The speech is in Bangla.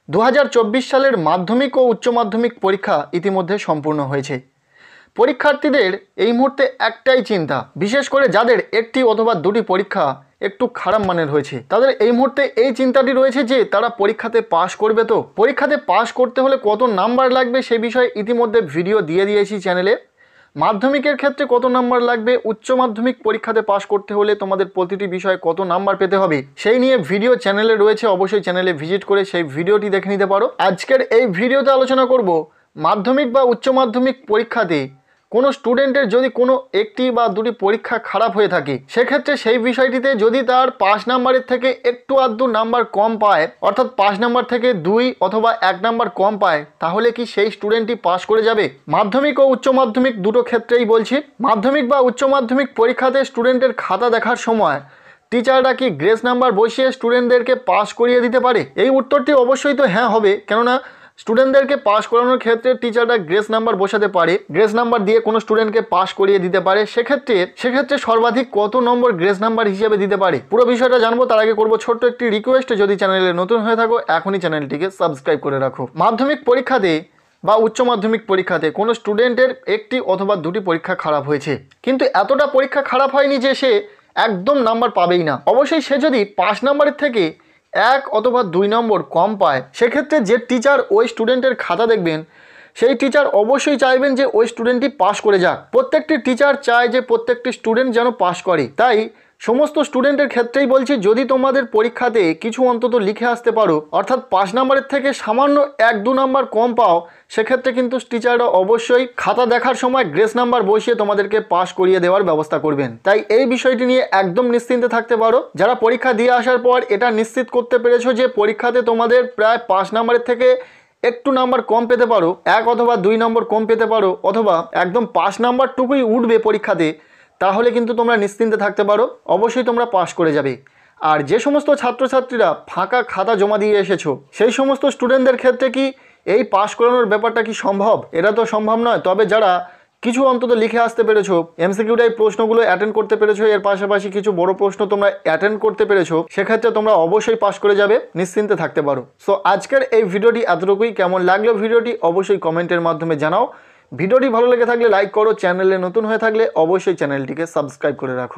2024 সালের মাধ্যমিক ও উচ্চ মাধ্যমিক পরীক্ষা ইতিমধ্যে সম্পূর্ণ হয়েছে। পরীক্ষার্থীদের এই মুহূর্তে একটাই চিন্তা, বিশেষ করে যাদের একটি অথবা দুটি পরীক্ষা একটু খারাপ মানের হয়েছে, তাদের এই মুহূর্তে এই চিন্তাটি রয়েছে যে তারা পরীক্ষাতে পাশ করবে। তো পরীক্ষাতে পাশ করতে হলে কত নাম্বার লাগবে সে বিষয়ে ইতিমধ্যে ভিডিও দিয়ে দিয়েছি চ্যানেলে। মাধ্যমিকের ক্ষেত্রে কত নাম্বার লাগবে, উচ্চ মাধ্যমিক পরীক্ষাতে পাশ করতে হলে তোমাদের প্রতিটি বিষয়ে কত নাম্বার পেতে হবে সেই নিয়ে ভিডিও চ্যানেলে রয়েছে, অবশ্যই চ্যানেলে ভিজিট করে সেই ভিডিওটি দেখে নিতে পারো। আজকের এই ভিডিওতে আলোচনা করব মাধ্যমিক বা উচ্চ মাধ্যমিক পরীক্ষাতে কোনো স্টুডেন্টের যদি কোনো একটি বা দুটি পরীক্ষা খারাপ হয়ে থাকে, সেক্ষেত্রে সেই বিষয়টিতে যদি তার 5 নাম্বারের থেকে একটু আধটু নাম্বার কম পায়, অর্থাৎ 5 নাম্বার থেকে 2 অথবা 1 নাম্বার কম পায়, তাহলে কি সেই স্টুডেন্টটি পাস করে যাবে? মাধ্যমিক ও উচ্চ মাধ্যমিক দুটো ক্ষেত্রেই বলছি। মাধ্যমিক বা উচ্চ মাধ্যমিক পরীক্ষাতে স্টুডেন্টের খাতা দেখার সময় টিচাররা কি গ্রেস নাম্বার বসিয়ে স্টুডেন্টদেরকে পাস করিয়ে দিতে পারে? এই উত্তরটি অবশ্যই তো হ্যাঁ হবে, কেননা স্টুডেন্টদেরকে পাস করানোর ক্ষেত্রে টিচাররা গ্রেস নাম্বার বসাতে পারে, গ্রেস নাম্বার দিয়ে কোনো স্টুডেন্টকে পাস করিয়ে দিতে পারে। সেক্ষেত্রে সর্বাধিক কত নম্বর গ্রেস নাম্বার হিসেবে দিতে পারে, পুরো বিষয়টা জানবো। তার আগে করবো ছোট্ট একটি রিকোয়েস্ট, যদি চ্যানেলে নতুন হয়ে থাকো এখনই চ্যানেলটিকে সাবস্ক্রাইব করে রাখো। মাধ্যমিক পরীক্ষাতে বা উচ্চ মাধ্যমিক পরীক্ষাতে কোনো স্টুডেন্টের একটি অথবা দুটি পরীক্ষা খারাপ হয়েছে, কিন্তু এতটা পরীক্ষা খারাপ হয়নি যে সে একদম নাম্বার পাবেই না। অবশ্যই সে যদি 5 নাম্বারের থেকে 1 অথবা 2 নম্বর কম পায়, সেক্ষেত্রে যে টিচার ওই স্টুডেন্টের খাতা দেখবেন সেই টিচার অবশ্যই চাইবেন যে ওই স্টুডেন্টটি পাস করে যাক। প্রত্যেকটি টিচার চায় যে প্রত্যেকটি স্টুডেন্ট যেন পাস করে। তাই সমস্ত স্টুডেন্টের ক্ষেত্রেই বলছি, যদি তোমাদের পরীক্ষাতে কিছু অন্তত লিখে আসতে পারো, অর্থাৎ 5 নাম্বারের থেকে সামান্য 1-2 নাম্বার কম পাও, সেক্ষেত্রে কিন্তু টিচাররা অবশ্যই খাতা দেখার সময় গ্রেস নাম্বার বসিয়ে তোমাদেরকে পাস করিয়ে দেওয়ার ব্যবস্থা করবেন। তাই এই বিষয়টি নিয়ে একদম নিশ্চিন্তে থাকতে পারো। যারা পরীক্ষা দিয়ে আসার পর এটা নিশ্চিত করতে পেরেছো যে পরীক্ষাতে তোমাদের প্রায় 5 নাম্বারের থেকে একটু নাম্বার কম পেতে পারো, 1 অথবা 2 নম্বর কম পেতে পারো, অথবা একদম 5 নাম্বারটুকুই উঠবে পরীক্ষাতে, তাহলে কিন্তু তোমরা নিশ্চিন্তে থাকতে পারো, অবশ্যই তোমরা পাস করে যাবে। আর যে সমস্ত ছাত্রছাত্রীরা ফাঁকা খাতা জমা দিয়ে এসেছো, সেই সমস্ত স্টুডেন্টদের ক্ষেত্রে কি এই পাস করানোর ব্যাপারটা কি সম্ভব? এটা তো সম্ভব নয়। তবে যারা কিছু অন্তত লিখে আসতে পেরেছো, এমসিকিউ টাইপ প্রশ্নগুলো অ্যাটেন্ড করতে পেরেছো, এর পাশাপাশি কিছু বড় প্রশ্ন তোমরা অ্যাটেন্ড করতে পেরেছো, সেক্ষেত্রে তোমরা অবশ্যই পাস করে যাবে, নিশ্চিন্তে থাকতে পারো। সো আজকের এই ভিডিওটি এতটুকুই। কেমন লাগলো ভিডিওটি অবশ্যই কমেন্টের মাধ্যমে জানাও। ভিডিওটি ভালো লেগে থাকলে লাইক করো, চ্যানেলে নতুন হয়ে থাকলে অবশ্যই চ্যানেলটিকে সাবস্ক্রাইব করে রাখো।